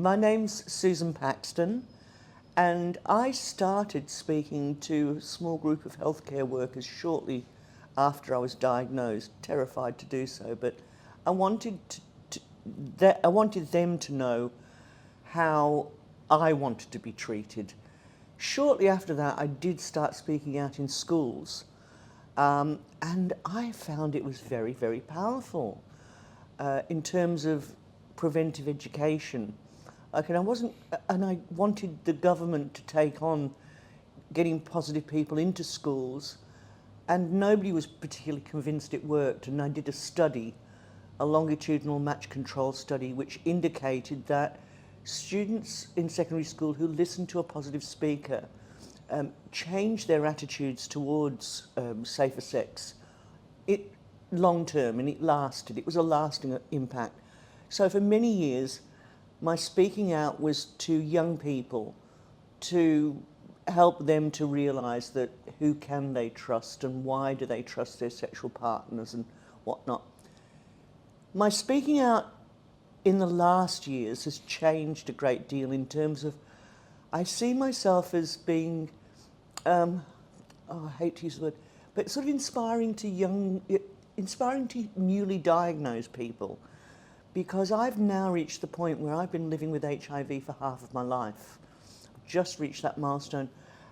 My name's Susan Paxton, and I started speaking to a small group of healthcare workers shortly after I was diagnosed, terrified to do so, but I wanted I wanted them to know how I wanted to be treated. Shortly after that, I did start speaking out in schools, and I found it was very, very powerful in terms of preventive education. And I wanted the government to take on getting positive people into schools, and nobody was particularly convinced it worked. And I did a study, a longitudinal match control study, which indicated that students in secondary school who listened to a positive speaker changed their attitudes towards safer sex long term, and it lasted. It was a lasting impact. So for many years, my speaking out was to young people to help them to realise that who can they trust and why do they trust their sexual partners and whatnot. My speaking out in the last years has changed a great deal in terms of I see myself as being, I hate to use the word, but sort of inspiring to newly diagnosed people, because I've now reached the point where I've been living with HIV for half of my life. I've just reached that milestone.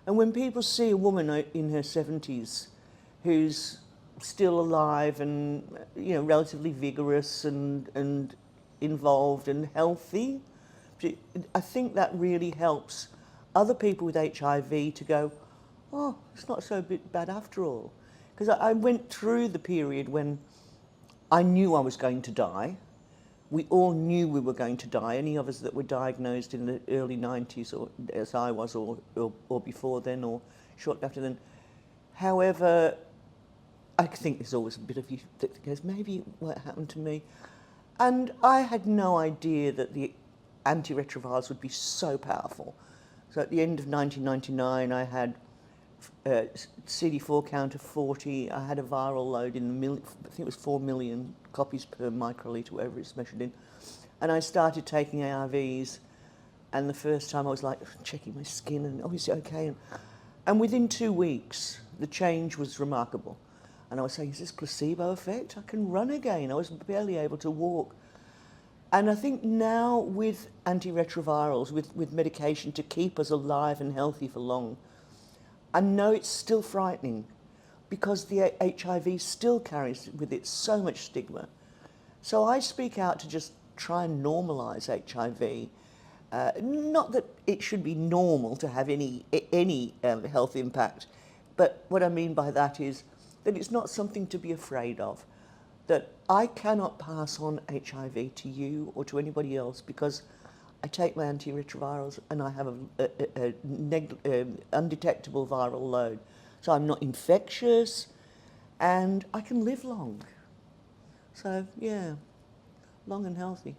And when people see a woman in her 70s who's still alive and relatively vigorous and involved and healthy, I think that really helps other people with HIV to go, oh, it's not so bad after all. Because I went through the period when I knew I was going to die. We all knew we were going to die, any of us that were diagnosed in the early 90s, or as I was, or before then, or shortly after then. However, I think there's always a bit of you that goes, maybe what happened to me? And I had no idea that the antiretrovirals would be so powerful. So at the end of 1999, I had CD4 count of 40. I had a viral load in the I think it was 4 million copies per microliter, whatever it's measured in. And I started taking ARVs, and the first time I was like checking my skin and, oh, is it okay? And within 2 weeks, the change was remarkable. And I was saying, is this placebo effect? I can run again. I was barely able to walk. And I think now with antiretrovirals, with medication to keep us alive and healthy for long, I know it's still frightening because the HIV still carries with it so much stigma. So I speak out to just try and normalise HIV. Not that it should be normal to have any health impact, but what I mean by that is that it's not something to be afraid of. That I cannot pass on HIV to you or to anybody else because I take my antiretrovirals and I have an undetectable viral load. So I'm not infectious and I can live long. So yeah, long and healthy.